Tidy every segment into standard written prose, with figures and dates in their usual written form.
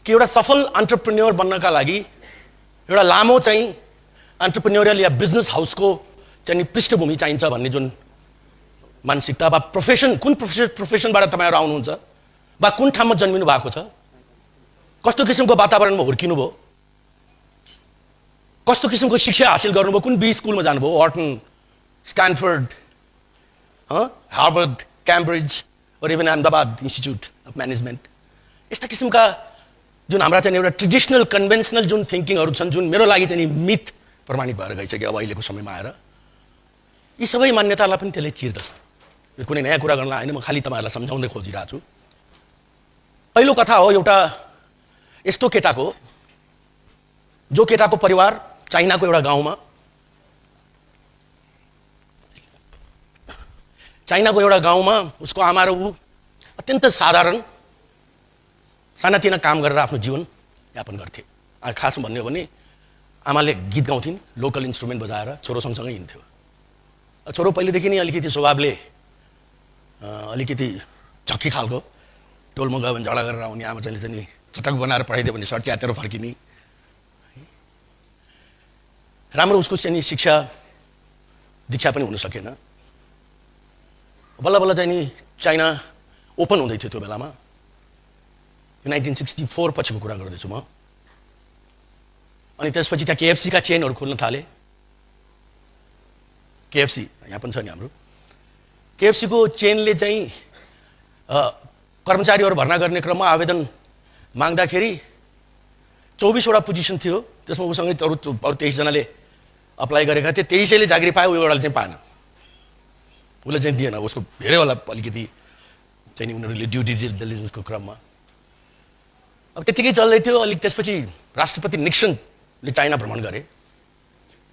कि एउटा सफल एन्टरप्रेन्योर बन्नका लागि एउटा लामो चाहिँ एन्टरप्रेन्योरियल या बिजनेस हाउसको चाहिँ पृष्ठभूमि चाहिन्छ भन्ने जुन मानसिकता वा प्रोफेसन, कुन प्रोफेसनबाट तपाईहरु आउनुहुन्छ वा कुन ठाउँमा जन्मिनु भएको छ, कस्तो किसिमको वातावरणमा हुर्किनु भयो, कस्तो किसिमको शिक्षा हासिल गर्नुभयो, कुन बी स्कुलमा जानुभयो, वर्टन, स्ट्यानफोर्ड, हार्वर्ड, क्याम्ब्रिज और even Ahmedabad institute of management, यस्ता किसिमका जुन हाम्रा चाहिँ एउटा ट्रेडिसनल कन्भेन्सनल जुन थिङ्किङहरू छन्, जुन मेरो लागि चाहिँ मिथ प्रमाणित भएर गइसक्यो अब अहिलेको समयमा आएर, यी सबै मान्यतालाई पनि त्यसले चिर्दछ। यो कुनै नयाँ कुरा गर्न होइन, म खालि तपाईहरुलाई सम्झाउँदै खोजिरहेको छु। पहिलो कथा हो एउटा यस्तो केटाको, जो केटाको परिवार चाइनाको एउटा गाउँमा, चाइनाको एउटा गाउँमा उसको आमा र ऊ अत्यन्त साधारण सानातिना काम गरेर आफ्नो जीवन यापन गर्थे। खास भन्ने हो भने आमाले गीत गाउँथिन्, लोकल इन्स्ट्रुमेन्ट बजाएर छोरो सँगसँगै हिँड्थ्यो। छोरो पहिलेदेखि नै अलिकति स्वभावले अलिकति झक्की खालको, टोलमा गयो भने झगडा गरेर आउने, आमा चाहिँ चटक बनाएर पठाइदियो भने सर्ट च्यातेर फर्किने, राम्रो उसको चाहिँ शिक्षा दीक्षा पनि हुन सकेन। बल्ल बल्ल चाहिँ नि चाइना ओपन हुँदै थियो त्यो बेलामा, 1964 पछिको कुरा गर्दैछु म। अनि त्यसपछि त्यहाँ केएफसी का चेनहरू खोल्न थाले। केएफसी यहाँ पनि छ नि हाम्रो, केएफसी को चेनले चाहिँ कर्मचारीहरू भर्ना गर्ने क्रममा आवेदन माग्दाखेरि 24 वटा पोजिसन थियो, त्यसमा उसँगै अरु 23 जनाले अप्लाई गरेका थिए। 23ले जागिरी पायो, यो एउटाले चाहिँ पाएन, उसले चाहिँ दिएन। उसको धेरै होला अलिकति चाहिँ उनीहरूले ड्युटी डिलिजेन्सको क्रममा। अब त्यतिकै चल्दै थियो। अलिक त्यसपछि राष्ट्रपति निक्सनले चाइना भ्रमण गरे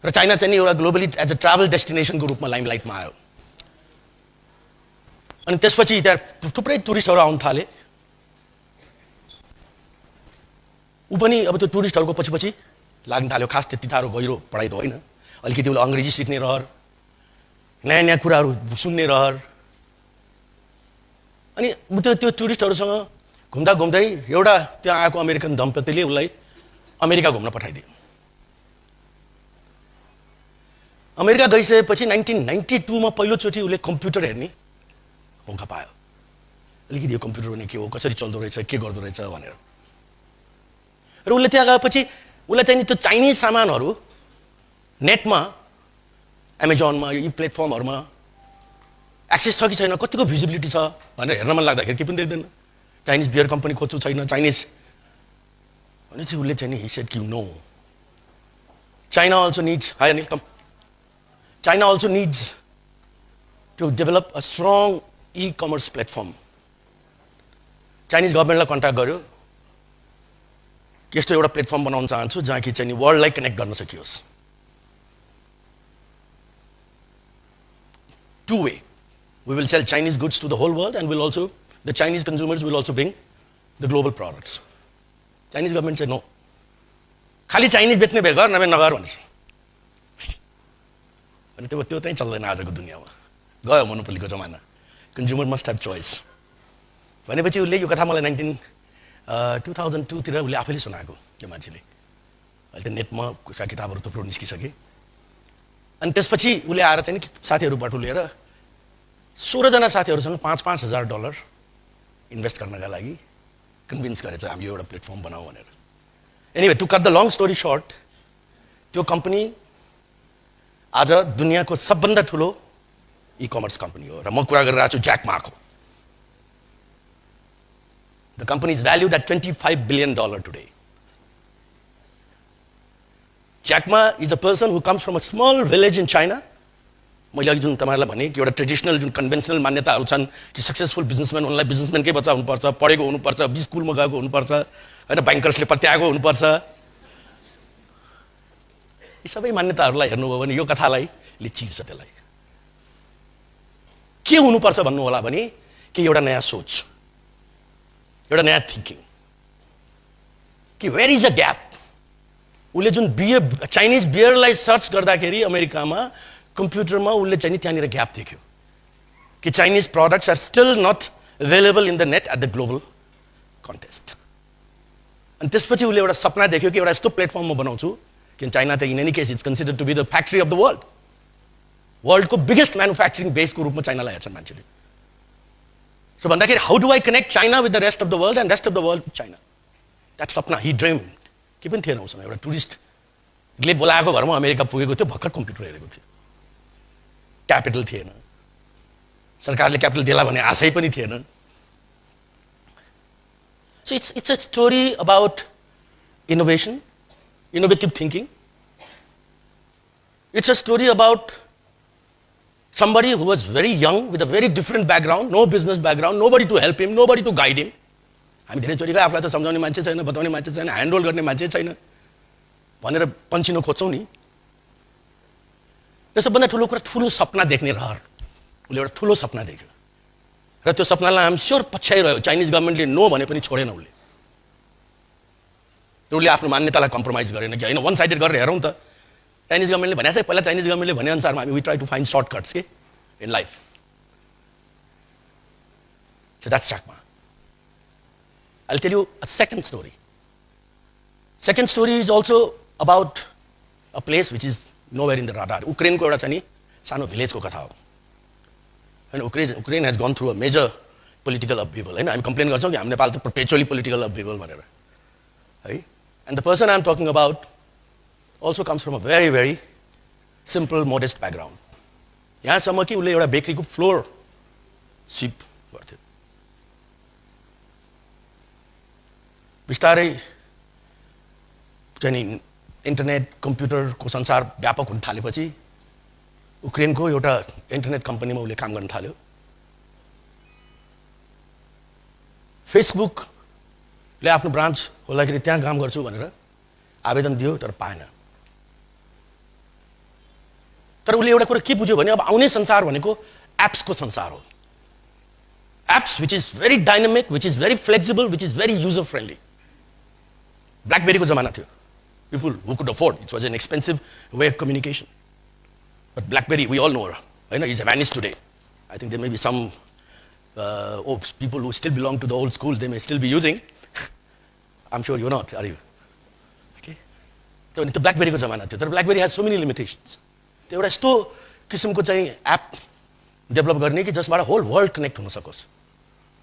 र चाइना चाहिँ एउटा ग्लोबली एज अ ट्राभल डेस्टिनेसनको रूपमा लाइमलाइटमा आयो। अनि त्यसपछि त्यहाँ थुप्रै टुरिस्टहरू आउन थाले। ऊ पनि अब त्यो टुरिस्टहरूको पछि लाग्न थाल्यो। खास त्यति साह्रो गहिरो पढाइ त होइन, अलिकति उसले अङ्ग्रेजी सिक्ने रहर, नयाँ नयाँ कुराहरू सुन्ने रहर। अनि त्यो टुरिस्टहरूसँग घुम्दा घुम्दै एउटा त्यहाँ आएको अमेरिकन दम्पतिले उसलाई अमेरिका घुम्न पठाइदियो। अमेरिका गइसकेपछि 1992 मा पहिलोचोटि उसले कम्प्युटर हेर्ने मौका पायो। अलिकति यो कम्प्युटर भने के हो, कसरी चल्दो रहेछ, के गर्दो रहेछ भनेर। र उसले त्यहाँ गएपछि उसलाई चाहिँ त्यो चाइनिज सामानहरू नेटमा, एमाजोनमा, यी प्लेटफर्महरूमा एक्सेस छ कि छैन, कतिको भिजिबिलिटी छ भनेर हेर्न मन लाग्दाखेरि के पनि देख्दैन। चाइनिज बियर कम्पनी खोज्छु छैन, चाइनिज भने चाहिँ उसले चाहिँ he said कि no, China also needs, hi Anil, come. China also needs to develop a strong e-commerce platform. Chinese गभर्मेन्टलाई कन्ट्याक्ट गर्यो कि यस्तो एउटा प्लेटफर्म बनाउन चाहन्छु जहाँ कि चाहिँ वर्ल्डलाई कनेक्ट गर्न सकियोस्। Two way, we will sell Chinese goods to the whole world and will also, the Chinese consumers will also bring the global products. Chinese government said no. खाली चाइनिज बेच्ने भए गर, नभए नगर भन्छ। अनि त्यो चाहिँ चल्दैन आजको दुनियाँमा। गयो मोनोपोलीको जमाना। कन्ज्युमर मस्ट ह्याभ चोइस भनेपछि उसले यो कथा मलाई 2002 तिर उसले आफैले सुनाएको त्यो मान्छेले। अहिले त नेटमा किताबहरू थुप्रो निस्किसके। अनि त्यसपछि उसले आएर चाहिँ साथीहरूबाट लिएर 16 जना साथीहरूसँग $5,000 इन्भेस्ट गर्नका लागि कन्भिन्स गरेछ हामी एउटा प्लेटफर्म बनाऊ भनेर। Anyway, to cut the long story short, त्यो कम्पनी आज दुनियाँको सबभन्दा ठुलो ई-कमर्स कम्पनी हो। र म कुरा गरिरहेको छु ज्याक माको। The company is valued at $25 billion today. Jack Ma is a person who comes from a small village in China. मैले अघि जुन तपाईहरुलाई भने कि एउटा ट्रेडिसनल जुन कन्भेन्सनल मान्यताहरू छन् कि सक्सेसफुल बिजनेसम्यान उनलाई बिजनेसम्यानकै बच्चा हुनुपर्छ, पढेको हुनुपर्छ, बी स्कुलमा गएको हुनुपर्छ, हैन बैंकर्सले पत्याएको हुनुपर्छ। यी सबै मान्यताहरूलाई हेर्नुभयो भने यो कथालाई चिर्छ। त्यसलाई के हुनुपर्छ भन्नु होला भने कि एउटा नयाँ सोच, एउटा नयाँ थिंकिङ कि वेयर इज अ ग्याप। उसले जुन बियर चाइनिज बियरलाई सर्च गर्दाखेरि अमेरिकामा कम्प्युटरमा उसले चाहिँ त्यहाँनिर ग्याप देख्यो कि Chinese products are still not available in the net at the global context. अनि त्यसपछि उसले एउटा सपना देख्यो कि एउटा यस्तो प्लेटफर्म म बनाउँछु कि चाइना त in any case it's considered to be the factory of the वर्ल्डको बिगेस्ट म्यानुफ्याक्चरिङ बेसको रूपमा चाइनालाई हेर्छन् मान्छेले। सो भन्दाखेरि how do I connect China with the rest of the world and rest of the world with China, that सपना he dream. के पनि थिएन उसँग, एउटा टुरिस्टले बोलाएको भरमा अमेरिका पुगेको थियो, भर्खर कम्प्युटर हेरेको थियो, क्यापिटल थिएन, सरकारले क्यापिटल देला भन्ने आशै पनि थिएन। So it's a story about innovation, innovative thinking. It's a story about somebody who was very young with a very different background, no business background, nobody to help him, nobody to guide him. हामी धेरैचोटि आफूलाई त सम्झाउने मान्छे छैन, बताउने मान्छे छैन, ह्यान्डल गर्ने मान्छे छैन भनेर पन्छिन खोज्छौँ नि। र सबभन्दा ठुलो कुरा ठुलो सपना देख्ने रहर। उसले एउटा ठुलो सपना देख्यो र त्यो सपनालाई आम स्योर पछ्याइरह्यो। चाइनिज गभर्मेन्टले नो भने पनि छोडेन उसले। त्यो उसले आफ्नो मान्यतालाई कम्प्रोमाइज गरेन कि होइन, वान साइडेड गरेर हेरौँ त। चाइनिज गभर्मेन्टले भने चाहिँ पहिला चाइनिज गभर्मेन्टले भने अनुसारमा हामी we try to find shortcuts के in life. So that's Jack Ma. I'll tell you a second story. Second story is also about a place which is nowhere in the radar. Ukraine को एउटा छ नि सानो भिलेजको कथा हो। And Ukraine has gone through a major political upheaval. And I'm complaining also कि हम नेपाल त perpetually political upheaval भनेर, है। And the person I'm talking about also comes from a very, very simple, modest background. यहाँसम्म कि उसले एउटा बेकरीको floor सिप गर्थ्यो। बिस्तारै चाहिँ इन्टरनेट कम्प्युटरको संसार व्यापक हुन थालेपछि युक्रेनको एउटा इन्टरनेट कम्पनीमा उसले काम गर्न थाल्यो। फेसबुकले आफ्नो ब्रान्च खोल्दाखेरि त्यहाँ काम गर्छु भनेर आवेदन दियो तर पाएन। तर उसले एउटा कुरा के बुझ्यो भने अब आउने संसार भनेको एप्सको संसार हो। Apps which is very dynamic, which is very flexible, which is very user friendly. ब्ल्याकबेरीको जमाना थियो। People who could afford, it was an expensive way of communication. But BlackBerry, we all know her. I know it's vanished today. I think there may be some people who still belong to the old school, they may still be using. I'm sure you're not, are you? Okay. So the BlackBerry ko zamana थियो, तर BlackBerry has so many limitations. त्यो एउटा यस्तो किसिमको चाहिँ app develop गर्ने कि जसबाट होल वर्ल्ड कनेक्ट हुन सकोस्,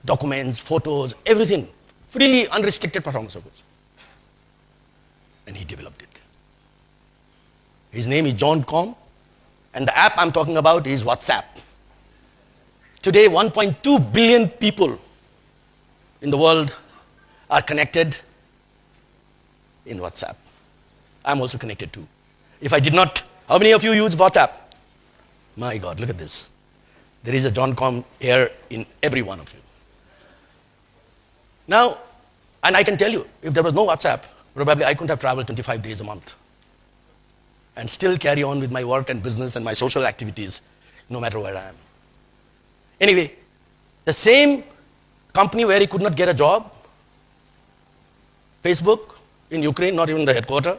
documents, photos, everything freely unrestricted पठाउन सकोस्। And he developed it. His name is John Com, and the app I'm talking about is WhatsApp. Today, 1.2 billion people in the world are connected in WhatsApp. I'm also connected too. If I did not, how many of you use WhatsApp? My God, look at this. There is a John Com here in every one of you. Now, and I can tell you, if there was no WhatsApp, probably I couldn't have traveled 25 days a month and still carry on with my work and business and my social activities, no matter where I am. Anyway, the same company where he could not get a job, Facebook in Ukraine, not even the headquarters,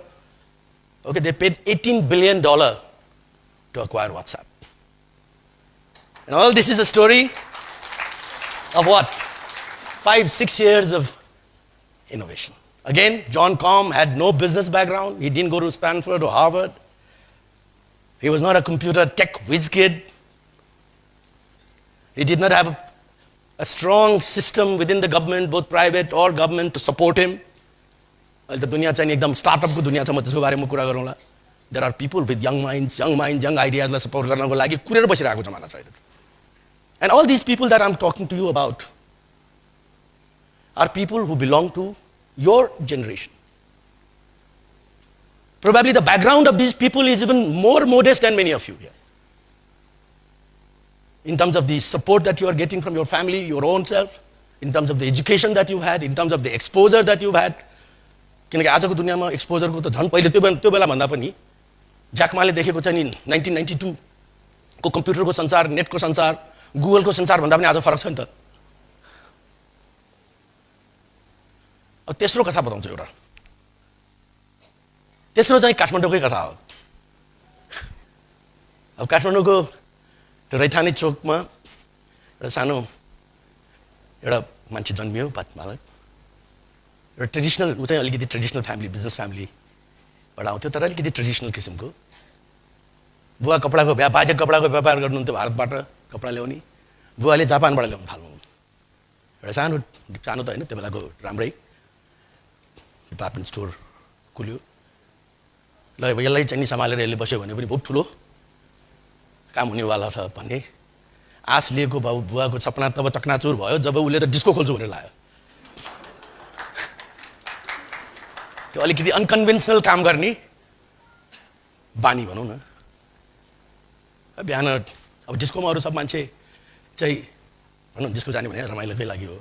okay, they paid $18 billion to acquire WhatsApp. And all this is a story of what? 5-6 years of innovation. Again, John Com had no business background. He didn't go to Stanford or Harvard. He was not a computer tech whiz kid. He did not have a strong system within the government, both private or government, to support him. The dunya चाहिँ एकदम startup को दुनिया छ, म त्यसको बारेमा कुरा गरौँला. There are people with young minds, young ideas लाई support गर्नको लागि कुरेर बसिरहेको जमाना छ अहिले. And all these people that I'm talking to you about are people who belong to your generation. Probably the background of these people is even more modest than many of you here. In terms of the support that you are getting from your family, your own self, in terms of the education that you've had, in terms of the exposure that you've had. किनकि आजको दुनियामा एक्सपोजरको त झन् पहिले त्यो बेला भन्दा पनि jack माले देखेको छ नि 1992 को कम्प्युटरको संसार, नेटको संसार, गुगलको संसार भन्दा पनि आज फरक छ नि त। अब तेस्रो कथा बताउँछु एउटा। तेस्रो चाहिँ काठमाडौँकै कथा हो। अब काठमाडौँको त्यो रैथाने चोकमा एउटा सानो एउटा मान्छे जन्मियो, बालक। र ट्रेडिसनल ऊ चाहिँ अलिकति ट्रेडिसनल फ्यामिली बिजनेस फ्यामिलीबाट आउँथ्यो तर अलिकति ट्रेडिसनल किसिमको बुवा कपडाको बाजे कपडाको व्यापार गर्नुहुन्थ्यो भारतबाट कपडा ल्याउने बुवाले जापानबाट ल्याउनु थाल्नु एउटा सानो सानो त होइन त्यो बेलाको राम्रै डिपार्टमेन्ट स्टोर खुल्यो ल यसलाई चाहिँ नि सम्हालेर यसले बस्यो भने पनि बहुत ठुलो काम हुनेवाला छ भन्ने आश लिएको बुवाको सपना तब चकनाचुर भयो जब उसले त डिस्को खोल्छु भनेर लाग्यो त्यो अलिकति अनकन्भेन्सनल काम गर्ने बानी भनौँ न बिहान अब डिस्कोमा अरू सब मान्छे चाहिँ भनौँ डिस्को जाने भने रमाइलोकै लागि हो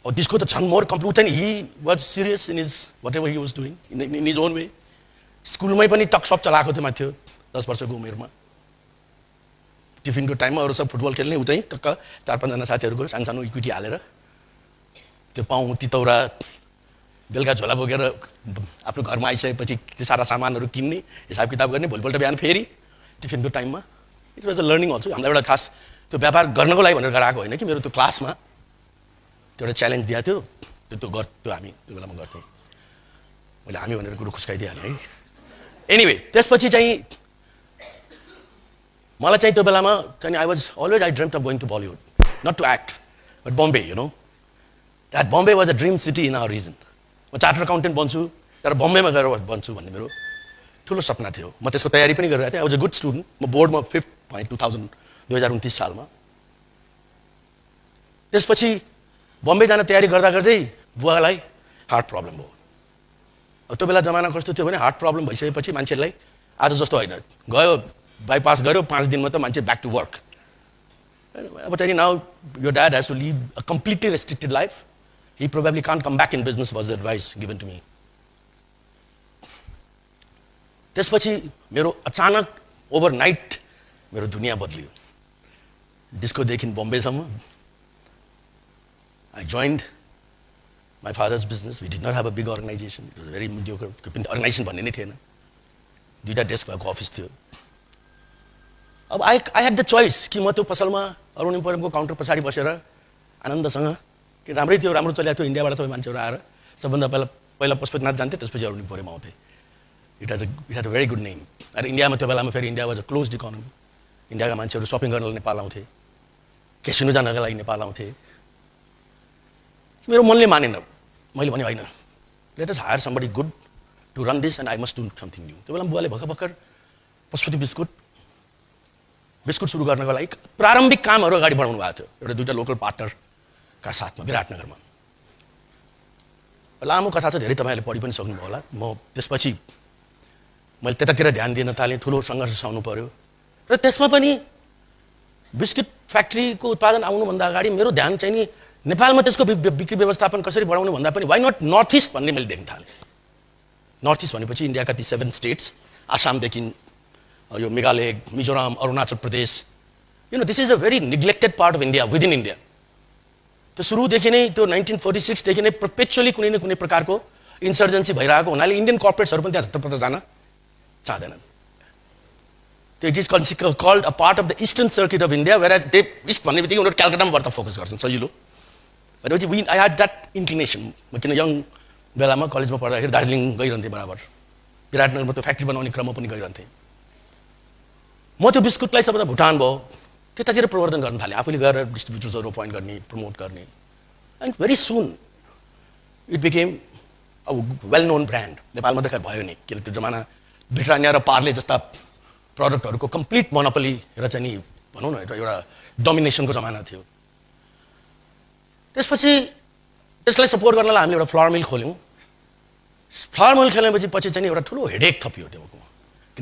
अब डिस्को त छन् मोर कम्प्लिट चाहिँ he was serious in his whatever he was doing in his own way स्कुलमै पनि टकसप चलाएको थियो माथि 10 वर्षको उमेरमा टिफिनको टाइममा अरू सब फुटबल खेल्ने ऊ चाहिँ टक्क 4-5 जना साथीहरूको सानो इक्विटी हालेर त्यो पाउँ तितौरा बेलुका झोला बोकेर आफ्नो घरमा आइसकेपछि त्यो सारा सामानहरू किन्ने हिसाब किताब गर्ने भोलिपल्ट बिहान फेरि टिफिनको टाइममा it was a learning also हामीलाई एउटा खास त्यो व्यापार गर्नको लागि भनेर गराएको होइन कि मेरो त्यो क्लासमा त्यो एउटा च्यालेन्ज दिएको थियो त्यो हामी त्यो बेलामा गर्थ्यौँ मैले हामी भनेर कुरो खुस्काइदिइहालेँ है एनिवे त्यसपछि चाहिँ मलाई चाहिँ त्यो बेलामा चाहिँ I was always I dreamed of going to Bollywood not to act but Bombay you know that Bombay was a dream city in our region म चार्टर अकाउन्टेन्ट बन्छु तर बम्बेमा गएर बन्छु भन्ने मेरो ठुलो सपना थियो म त्यसको तयारी पनि गरिरहेको थिएँ I was a good student म बोर्डमा 5th भएँ 2029 सालमा त्यसपछि बम्बे जान तयारी गर्दा गर्दै बुवालाई हार्ट प्रब्लम भयो त्यो बेला जमाना कस्तो थियो भने हार्ट प्रब्लम भइसकेपछि मान्छेलाई आज जस्तो होइन गयो बाइपास गर्यो 5 दिनमा त मान्छे ब्याक टु वर्क अब चाहिँ now your dad has to live a completely restricted life he probably can't come back in business was the advice given to me त्यसपछि मेरो अचानक ओभरनाइट मेरो दुनियाँ बदलियो डिस्कोदेखि बम्बेसम्म I joined my father's business. We did not have a big organization. It was a very mediocre organization भन्ने नै थिएन 2टा desk भएको अफिस थियो अब I had the choice कि म त्यो पसलमा अरुण इम्पोरियमको काउन्टर पछाडि बसेर आनन्दसँग कि राम्रै थियो राम्रो चलेको थियो इन्डियाबाट सबै मान्छेहरू आएर सबभन्दा पहिला पशुपतिनाथ जान्थे त्यसपछि अरुण इम्पोरियम आउँथे it had a very good name अरे इन्डियामा त्यो बेलामा फेरि India was a closed economy इन्डियाका मान्छेहरू सपिङ गर्नलाई नेपाल आउँथे क्यासिनो जानका लागि नेपाल आउँथे मेरो मनले मानेन मैले भने होइन let us hire somebody good to run this and I must do something new त्यो बेला बुवाले भर्खर पशुपति बिस्कुट सुरु गर्नको लागि प्रारम्भिक कामहरू अगाडि बढाउनु भएको थियो एउटा 2टा लोकल पार्टनरका साथमा विराटनगरमा लामो कथा छ धेरै तपाईँहरूले पढि पनि सक्नुभयो होला म त्यसपछि मैले त्यतातिर ध्यान दिन थालेँ ठुलो सङ्घर्ष सहनु पर्यो र त्यसमा पनि बिस्कुट फ्याक्ट्रीको उत्पादन आउनुभन्दा अगाडि मेरो ध्यान चाहिँ नि नेपालमा त्यसको बिक्री व्यवस्थापन कसरी बढाउनु भन्दा पनि वाइ नट नर्थ इस्ट भन्ने मैले देख्न थालेँ नर्थ इस्ट भनेपछि इन्डियाका ती 7 स्टेट्स आसामदेखि यो Meghalaya Mizoram Arunachal Pradesh you know this is a very neglected part of India within India त्यो सुरुदेखि नै त्यो 1946 देखि नै पर्पेचुअली कुनै न कुनै प्रकारको इन्सर्जेन्सी भइरहेको हुनाले इन्डियन कर्पोरेट्सहरू पनि त्यहाँ हतपत जान चाहँदैनन् त्यो it is called a part of the eastern circuit of India whereas the east भन्ने बित्तिकै उनीहरू कलकत्तामा बढ्ता फोकस गर्छन् सजिलो भनेपछि आई ह्याड द्याट इन्क्लिनेसन म किन यङ बेलामा कलेजमा पढ्दाखेरि दार्जिलिङ गइरहन्थेँ बराबर विराटनगरमा त्यो फ्याक्ट्री बनाउने क्रममा पनि गइरहन्थेँ म त्यो बिस्कुटलाई सबभन्दा भुटान भयो त्यतातिर प्रवर्धन गर्न थालेँ आफूले गएर डिस्ट्रिब्युटर्सहरू अपोइन्ट गर्ने प्रमोट गर्ने and very soon it became a well known brand नेपालमा त भयो नि किनकि त्यो जमाना ब्रिटानिया र पार्ले जस्ता प्रडक्टहरूको कम्प्लिट मोनोपोली र चाहिँ नि भनौँ न एउटा डोमिनेसनको जमाना थियो त्यसपछि त्यसलाई सपोर्ट गर्नलाई हामीले एउटा फ्लावर मिल खोल्यौँ फ्लावर मिल खोलेपछि पछि चाहिँ एउटा ठुलो हेडेक थपियो त्यो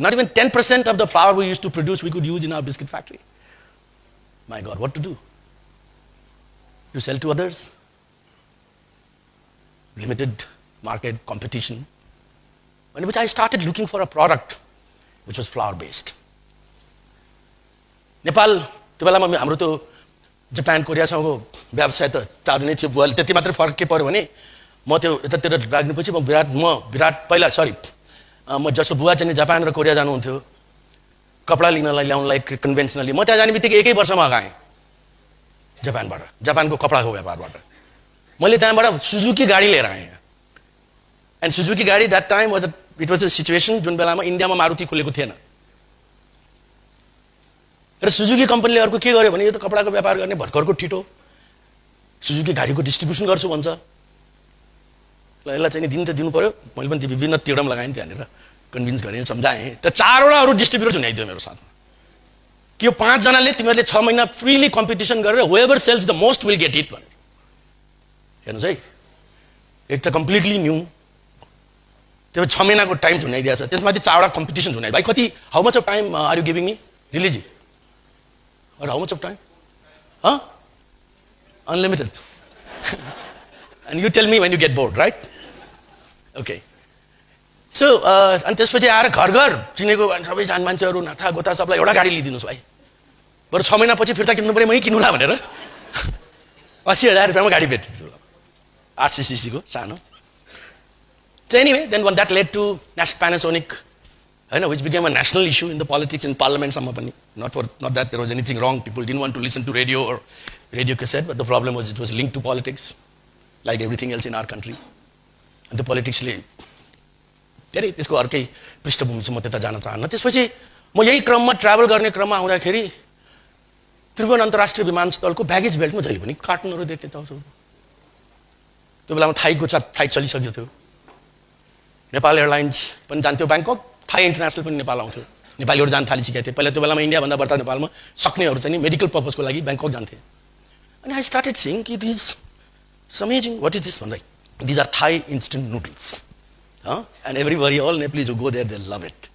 not even 10% of the flour we used to produce we could use in our biscuit factory my god what to do to sell to others limited market competition in which I started looking for a product which was flour based Nepal त्यो बेलामा हाम्रो त्यो Japan कोरियासँगको व्यवसाय त चालु नै थियो बुवाले त्यति मात्र फरक के पर्यो भने म त्यो यतातिर लाग्नेपछि म विराट पहिला सरी म जसो बुवा चाहिँ जापान र कोरिया जानुहुन्थ्यो कपडा लिनलाई ल्याउनलाई कन्भेन्सनली म त्यहाँ जाने बित्तिकै 1 वर्षमा आएँ जापानको कपडाको व्यापारबाट मैले त्यहाँबाट सुजुकी गाडी लिएर आएँ एन्ड सुजुकी गाडी that time was it was a situation जुन बेलामा इन्डियामा मारुति खोलेको थिएन र सुजुकी कम्पनीले अर्को के गर्यो भने यो त कपडाको व्यापार गर्ने भर्खरको ठिटो सुजुकी गाडीको डिस्ट्रिब्युसन गर्छु भन्छ ल यसलाई चाहिँ दिन त दिनु पर्यो मैले पनि विभिन्न तिडम लगाएँ त्यहाँनिर कन्भिन्स गरेँ सम्झाएँ त 4वटा अरू डिस्ट्रिब्युटर जुनाइदियो मेरो साथमा कि यो 5 जनाले तिमीहरूले 6 महिना फ्रीली कम्पिटिसन गरेर whoever sells the most will get it भनेर हेर्नुहोस् है एक त कम्प्लिटली न्यू त्यो 6 महिनाको टाइम झुनाइदिएको छ त्यसमाथि 4वटा कम्पिटिसन झुनाइ भाइ कति how much of time are you giving me रिलिजी or how much of time unlimited and you tell me when you get bored right okay so अनि त्यसपछि आएर घर घर चिनेको सबै जान मान्छेहरू नाथा गोता सबलाई एउटा गाडी लिदिनुस् भाइ बरु 6 महिनापछि फिर्ता किन्नु पर्यो मै किन्नुला भनेर 80,000 रुपैयाँमा गाडी बेच्छु 800 cc को सानो so anyway then when that led to Panasonic which became a national issue in the politics in parliament सम्म पनि not that there was anything wrong people didn't want to listen to radio or radio cassette but the problem was it was linked to politics like everything else in our country and the politics ले धेरै त्यसको अर्कै पृष्ठभूमि चाहिँ म त्यता जान चाहन्न त्यसपछि म यही क्रममा ट्राभल गर्ने क्रममा आउँदाखेरि त्रिभुवन अन्तर्राष्ट्रिय विमानस्थलको ब्यागेज बेल्टमा जहिले पनि कार्टुनहरू देख्थे चाउँछु त्यो बेलामा थाईको फ्लाइट चलिसकेको थियो नेपाल एयरलाइन्स पनि जान्थ्यो ब्याङ्कक थाई इन्टरनेसनल पनि नेपाल आउँथ्यो नेपालीहरू जान थालिसकेको थिए पहिला त्यो बेलामा इन्डियाभन्दा बढ्ता नेपालमा सक्नेहरू चाहिँ मेडिकल पर्पजको लागि ब्याङ्कक जान्थे अनि आई स्टार्टेड सिइङ कि this amazing what is this भन्दै these are Thai instant noodles and everybody, all Nepalese who go there, they love it.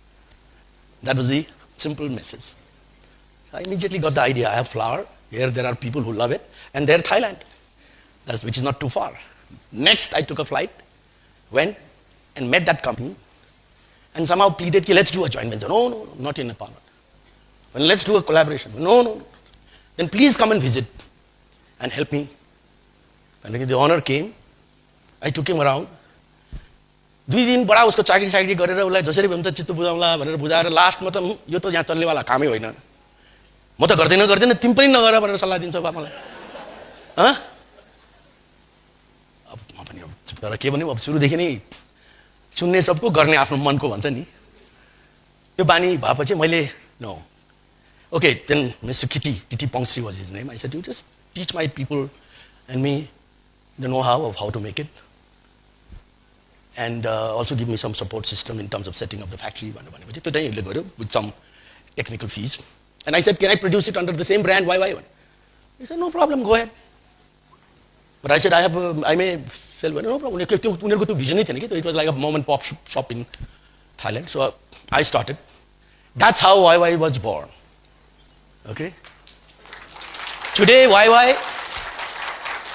That was the simple message. I immediately got the idea. I have flour. Here there are people who love it. And they're Thailand, which is not too far. Next, I took a flight, went and met that company and somehow pleaded, let's do a joint venture. No, not in Nepal. Well, let's do a collaboration. No. Then please come and visit and help me. And when the honor came, I took him around. 2 दिन बडा उसको चाकरी साकरी गरेर उसलाई जसरी भन्छ चित्त बुझाउँला भनेर बुझाएर लास्टमा त यो त यहाँ चल्नेवाला कामै होइन म त गर्दैन तिमी पनि नगर भनेर सल्लाह दिन्छ बाबालाई अब म पनि तर के भन्नु अब सुरुदेखि नै सुन्ने सबको गर्ने आफ्नो मनको भन्छ नि त्यो बानी भएपछि मैले no okay then mister Kitti Pongsi was his name I said you just teach my people and me the know how of how to make it and also give me some support system in terms of setting up the factory with some technical fees. And I said, can I produce it under the same brand, YY? He said, no problem, go ahead. But I said, I may sell, no problem. It was like a mom and pop shop in Thailand. So I started. That's how YY was born. Okay? Today,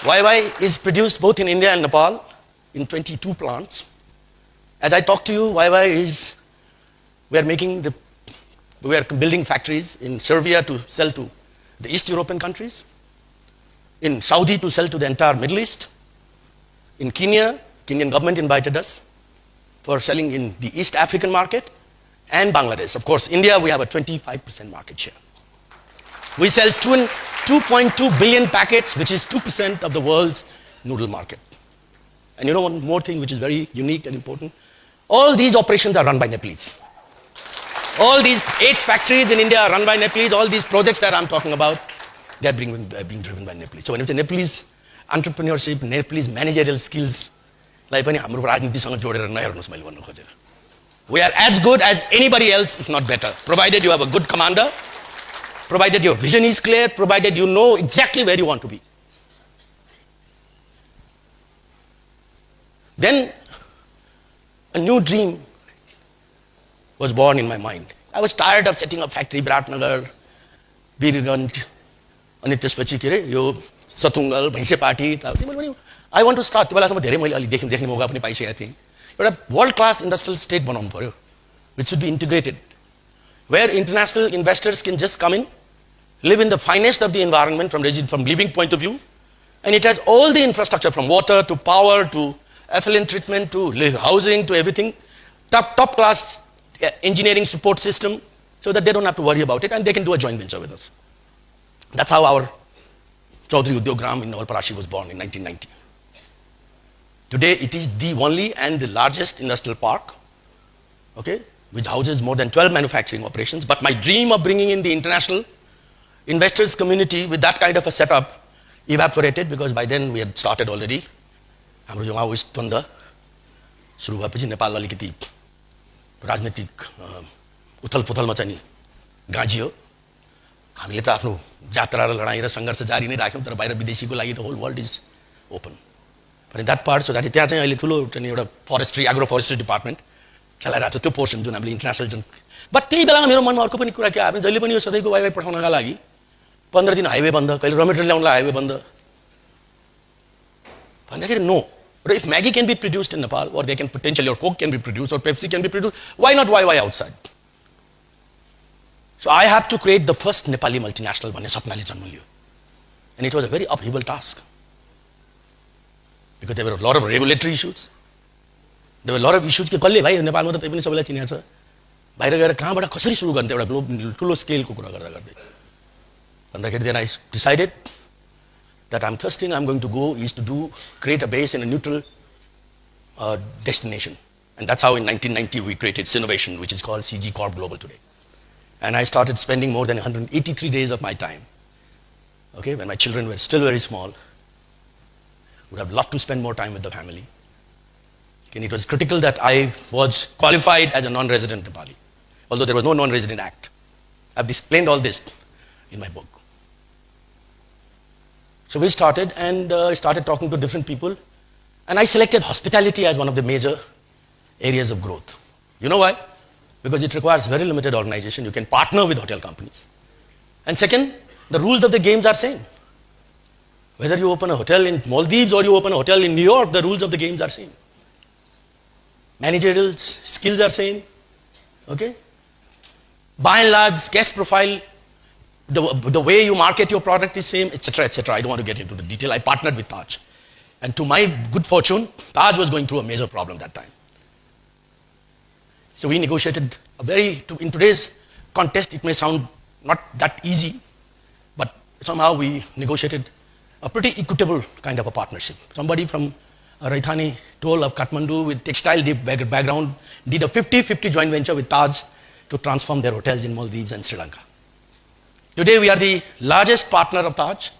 YY is produced both in India and Nepal in 22 plants. As I talk to you, YY is, we are building factories in Serbia to sell to the East European countries, in Saudi to sell to the entire Middle East, in Kenya, Kenyan government invited us for selling in the East African market, and Bangladesh. Of course, India, we have a 25% market share. We sell 2.2 billion packets, which is 2% of the world's noodle market. And you know one more thing which is very unique and important? All these operations are run by Nepalese. All these 8 factories in India are run by Nepalese. All these projects that I'm talking about, they are being driven by Nepalese. So when it's a Nepalese entrepreneurship, Nepalese managerial skills, like we are as good as anybody else, if not better, provided you have a good commander, provided your vision is clear, provided you know exactly where you want to be. Then a new dream was born in my mind. I was tired of setting up factory, Biratnagar, Birganj, अनि त्यसपछि के रे यो सतुङ्गल भैँसेपाटी I want to start. त्यो बेलासम्म धेरै मैले अलि देख्ने मौका पनि पाइसकेको थिएँ. एउटा वर्ल्ड क्लास इन्डस्ट्रियल स्टेट बनाउनु पर्यो, which should be integrated, where international investors can just come in, live in the finest of the environment from living point of view, and it has all the infrastructure from water to power to effluent treatment to housing to everything, top class engineering support system, so that they don't have to worry about it and they can do a joint venture with us. That's how our Chaudhary Udyog Gram in Nawalparashi was born in 1990. Today, it is the only and the largest industrial park, okay, which houses more than 12 manufacturing operations. But my dream of bringing in the international investors community with that kind of a setup evaporated, because by then we had started already. हाम्रो जो Maoist द्वन्द सुरु भएपछि नेपाल अलिकति राजनीतिक उथल पुथलमा चाहिँ नि गाँजियो। हामीले त आफ्नो यात्रा र लडाई र सङ्घर्ष जारी नै राख्यौँ, तर बाहिर विदेशीको लागि त whole world is open for that part. So that त्यहाँ चाहिँ अहिले ठुलो चाहिँ एउटा फरेस्ट्री एग्रो फरेस्ट्री डिपार्टमेन्ट चलाइरहेको छ, त्यो पोर्सन जुन हामीले इन्टरनेसनल जुन। बट त्यही बेलामा मेरो मनमा अर्को पनि कुरा के आयो, जहिले पनि यो सधैँको वाइवाई पठाउनका लागि 15 दिन हाइवे बन्द, कहिले र मेटेरियल ल्याउनलाई हाइवे बन्द भन्दाखेरि no. But if Maggie can be produced in Nepal, or they can potentially, or Coke can be produced, or Pepsi can be produced, why not YY outside? So I had to create the first Nepali multinational भन्ने सपनाले जन्म लियो, and it was a very upheaval task because there were a lot of regulatory issues. There were a lot of issues कि कसले भाइ नेपालमा त त्यही पनि सबैलाई चिनेको छ, बाहिर गएर कहाँबाट कसरी सुरु गर्ने एउटा ग्लोब ठुलो स्केलको कुरा गर्दा गर्दै भन्दाखेरि then I decided that I'm thirsting, I'm going to go is to create a base in a neutral destination. And that's how in 1990 we created Sinovation, which is called CG Corp Global today. And I started spending more than 183 days of my time, okay, when my children were still very small. Would have loved to spend more time with the family. And it was critical that I was qualified as a non-resident Nepali, although there was no non-resident act. I've explained all this in my book. So we started and started talking to different people, and I selected hospitality as one of the major areas of growth. You know why? Because it requires very limited organization. You can partner with hotel companies. And second, the rules of the games are same. Whether you open a hotel in Maldives or you open a hotel in New York, the rules of the games are same. Managerial skills are same, okay? By and large, guest profile, the way you market your product is same, etc., etc. I don't want to get into the detail. I partnered with Taj. And to my good fortune, Taj was going through a major problem that time. So we negotiated in today's context, it may sound not that easy, but somehow we negotiated a pretty equitable kind of a partnership. Somebody from Raithani toll of Kathmandu with textile deep background did a 50-50 joint venture with Taj to transform their hotels in Maldives and Sri Lanka. Today we are the largest partner of Taj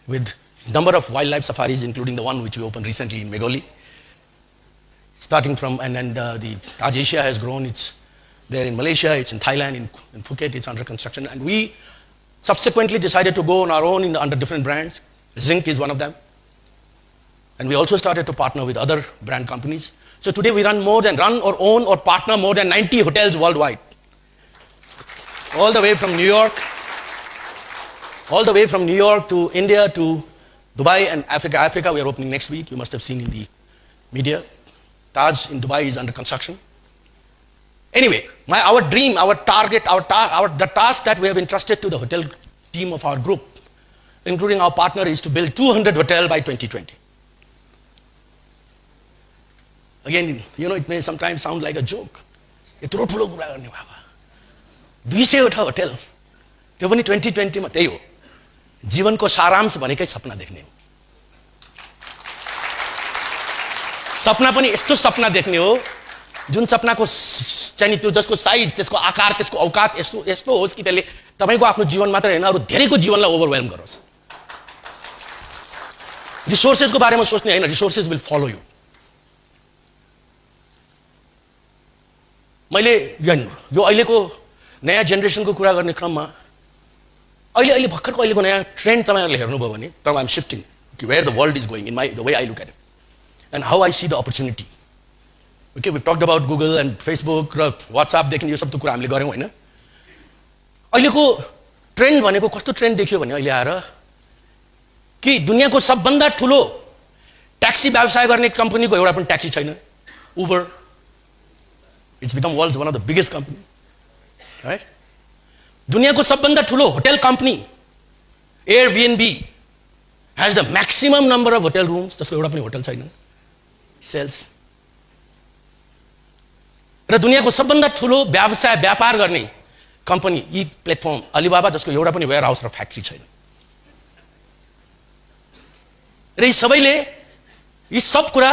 with a number of wildlife safaris, including the one which we opened recently in Megholi. Starting from, and the Taj Asia has grown. It's there in Malaysia, it's in Thailand, in Phuket, it's under construction. And we subsequently decided to go on our own under different brands. Zinc is one of them. And we also started to partner with other brand companies. So today we run or own or partner more than 90 hotels worldwide. All the way from New York to India to Dubai and Africa. Africa we are opening next week. You must have seen in the media. Taj in Dubai is under construction. Anyway, our dream, our target, the task that we have entrusted to the hotel team of our group, including our partner, is to build 200 hotels by 2020. Again, it may sometimes sound like a joke. 200 hotel त्यो पनि 2020 मा त्यही हो जीवनको सारांश भनेकै सपना देख्ने हो सपना पनि यस्तो सपना देख्ने हो जुन सपनाको चाहिँ त्यो जसको साइज त्यसको आकार त्यसको औकात यस्तो होस् कि त्यसले तपाईको आफ्नो जीवन मात्र हैन अरु धेरैको जीवनलाई ओभरवेल्म गरोस् रिसोर्सेसको बारेमा सोच्ने हैन रिसोर्सेस विल फलो यु मैले यो अहिलेको नयाँ जेनेरेसनको कुरा गर्ने क्रममा अहिले भर्खरको अहिलेको नयाँ ट्रेन्ड तपाईहरुले हेर्नुभयो भने तब I am shifting where the world is going in the way I look at it and how I see the opportunity. Okay, we talked about Google and Facebook र WhatsApp देखि यो सब त कुरा हामीले गर्यौं हैन अहिलेको ट्रेन्ड भनेको कस्तो ट्रेन्ड देखियो भने अहिले आएर कि दुनियाँको सबभन्दा ठूलो ट्याक्सी व्यवसाय गर्ने कम्पनीको एउटा पनि ट्याक्सी छैन Uber. It's become world's one of the biggest company. Right? दुनियाँको सबभन्दा ठूलो hotel company Airbnb has the maximum number of hotel rooms. त्यसको एउटा पनि होटल छैन. Sells. र दुनियाँको सबभन्दा ठूलो व्यापार गर्ने कम्पनी ई प्लेटफर्म अलिबाबा जसको एउटा पनि वेयर हाउस र फ्याक्ट्री छैन. र यी सबैले यी सब कुरा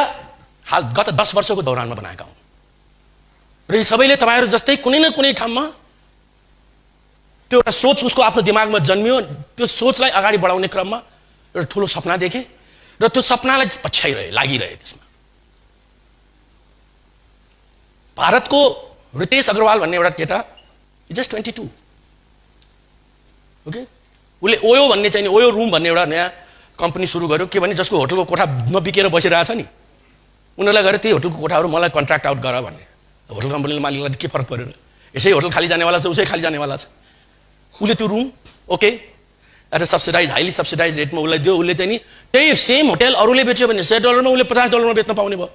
हाल गत 10 वर्षको दौरानमा बनाएका हुन् र यी सबैले तपाईहरु जस्तै कुनै न कुनै ठाउँमा त्यो एउटा सोच उसको आफ्नो दिमागमा जन्मियो, त्यो सोचलाई अगाडि बढाउने क्रममा एउटा ठूलो सपना देखे र त्यो सपनालाई पछ्याइरहे, लागिरहे त्यसमा। भारतको रितेश अग्रवाल भन्ने एउटा केटा, जस्ट 22, ओके, उसले ओयो भन्ने चाहिँ ओयो रुम भन्ने एउटा नयाँ कम्पनी सुरु गर्यो। के भने जसको होटलको कोठा नबिकेर बसिरहेछ नि, उनीहरूलाई गएर त्यही होटलको कोठाहरू मलाई कन्ट्र्याक्ट आउट गर भन्ने। होटल कम्पनीले मालिकलाई के फरक परेर, यसै होटल खाली जानेवाला छ, उसै खाली जानेवाला छ। उसले त्यो room okay at a subsidize, highly subsidize रेटमा उसलाई दियो। उसले चाहिँ नि त्यही सेम होटल अरूले बेच्यो भने $100 उसले $50 बेच्न पाउने भयो।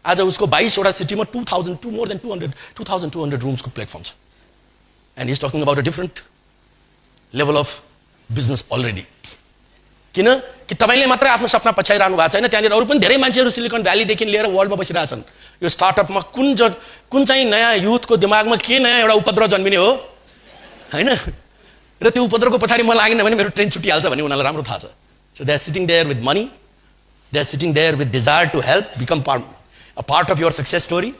आज उसको 22 वटा सिटीमा 2200 रुम्सको प्लेटफर्म छ। And he is talking about a different level of business already. किन कि तपाईले मात्र आफ्नो सपना पछ्याइरहनु भएको छैन, त्यहाँनिर अरू पनि धेरै मान्छेहरू सिलिकन भ्यालीदेखि लिएर वर्ल्डमा बसिरहेछन्। यो स्टार्टअपमा कुन चाहिँ नयाँ युथको दिमागमा के नयाँ एउटा उपद्रव जन्मिने हो हैन, र त्यो उपद्रवको पछाडि म लागेन भने मेरो ट्रेन छुटिहाल्छ भन्ने उनीहरूलाई राम्रो थाहा छ। So they are sitting there with money, they are sitting there with desire to help, become a part of your success story,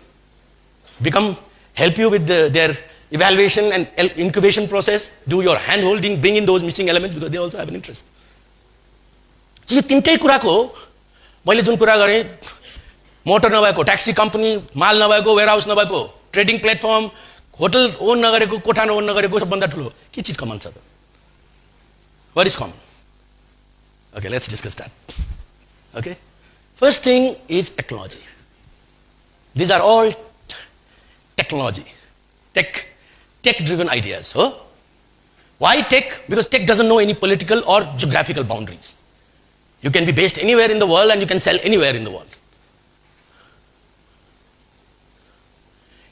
help you with their evaluation and incubation process, do your hand holding, bring in those missing elements because they also have an interest. So यो तीनटै कुराको मैले जुन कुरा गरेँ, motor नभएको, taxi company, माल नभएको, warehouse नभएको, trading platform, hotel own नगरेको, कोठा ओन नगरेको सबभन्दा ठुलो के चीज कमन छ त? What is common? Okay, let's discuss that. Okay, first thing is technology. These are all technology, tech-driven ideas. Huh? Why tech? Because tech doesn't know any political or geographical boundaries. You can be based anywhere in the world and you can sell anywhere in the world.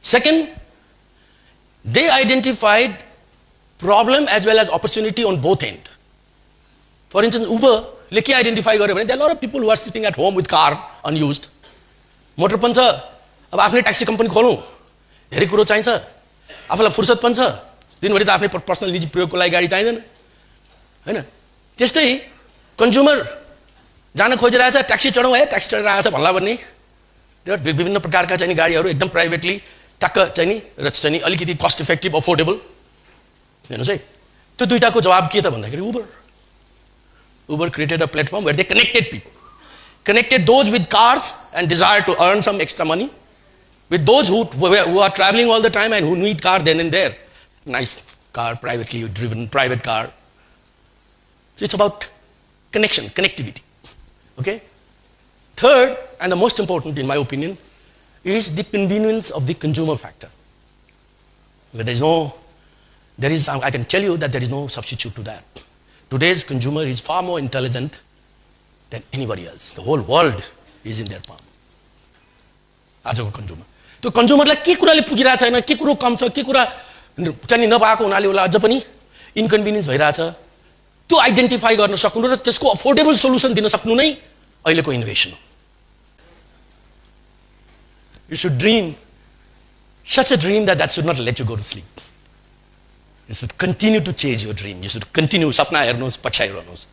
Second, they identified problem as well as opportunity on both ends. For instance, Uber, ले के identify गर्यो भने there are a lot of people who are sitting at home with car unused. Motor पनि छ, अब आफ्नै taxi company खोलौँ, धेरै कुरो चाहिन्छ, आफूलाई फुर्सद पनि छ, दिनभरि त आफ्नै पर्सनल निजी प्रयोगको लागि गाडी चाहिँदैन हैन। त्यस्तै कन्ज्युमर जान खोजिरहेछ, ट्याक्सी चढौँ है, ट्याक्सी चढेर आएछ भन्ला भन्ने, त्यो विभिन्न प्रकारका चाहिँ गाडीहरू एकदम प्राइभेटली टक्क चाहिँ नि र चाहिँ अलिकति कस्ट इफेक्टिभ अफोर्डेबल, हेर्नुहोस् है। त्यो दुईटाको जवाब के त भन्दाखेरि Uber created a platform where they connected people, connected those with cars and desire to earn some extra money with those who are traveling all the time and who need car then and there. Nice car, privately driven, private car. So it's about connection, connectivity. Okay? Third, and the most important in my opinion, is the convenience of the consumer factor. Where I can tell you that there is no substitute to that. Today's consumer is far more intelligent than anybody else. The whole world is in their palm. आजको consumer, त्यो कन्ज्युमरलाई के कुराले पुगिरहेको छैन, के कुरो कम छ, के कुरा चाहिँ नपाएको हुनाले उसलाई अझ पनि इन्कन्भिनियन्स भइरहेछ, त्यो आइडेन्टिफाई गर्न सक्नु र त्यसको अफोर्डेबल सोलुसन दिन सक्नु नै अहिलेको इनोभेसन हो. You should dream such a dream that should not let you go to sleep. You should continue to chase your dream. You should continue. Sapna hernos, pachaironos.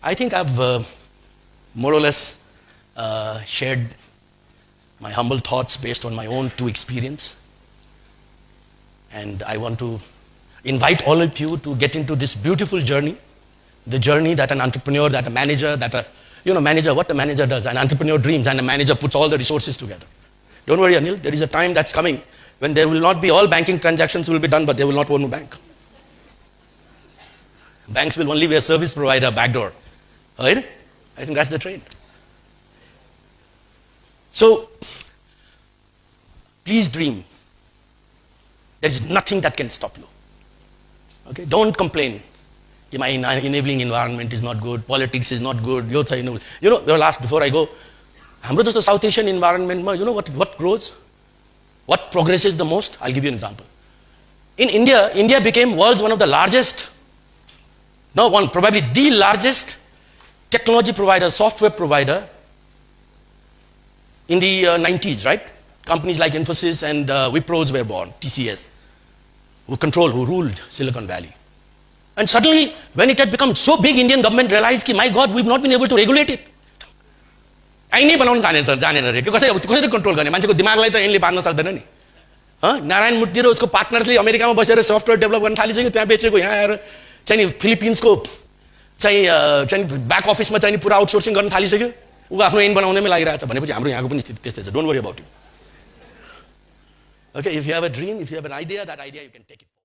I think I've more or less shared my humble thoughts based on my own two experience. And I want to invite all of you to get into this beautiful journey, the journey that an entrepreneur, that a manager, manager, what a manager does. An entrepreneur dreams and a manager puts all the resources together. Don't worry, Anil, there is a time that's coming when there will not be all banking transactions will be done, but they will not own a bank. Banks will only be a service provider, backdoor. Right? I think that's the trend. So, please dream. There is nothing that can stop you. Okay? Don't complain. My enabling environment is not good, politics is not good. Before I go, हाम्रो South Asian environment, what grows? What progresses the most? I'll give you an example. In India became world's one of the largest, probably the largest technology provider, software provider in the 90s, right? Companies like Infosys and Wipros were born, TCS, who ruled Silicon Valley. And suddenly, when it had become so big, Indian government realized कि my God, we've not been able to regulate it. I नहीं बनाउन जानेन रे कसरी control गर्ने मान्छेको दिमागलाई त यिनले पार्न सक्दैन नि नारायण मूर्ति र उसको पार्टनर्सले अमेरिकामा बसेर सफ्टवेयर डेभलप गर्न थालिसक्यो त्यहाँ बेचेको यहाँ आएर चाहिँ नि फिलिपिन्सको चाहिँ ब्याक अफिसमा चाहिँ पुरा आउटसोर्सिङ गर्न थालिसक्यो ऊ आफ्नो ऐन बनाउनैमा लागिरहेछ भनेपछि हाम्रो यहाँको पनि स्थिति त्यस्तै छ don't worry about it okay if you have a dream if you have an idea that idea you can take it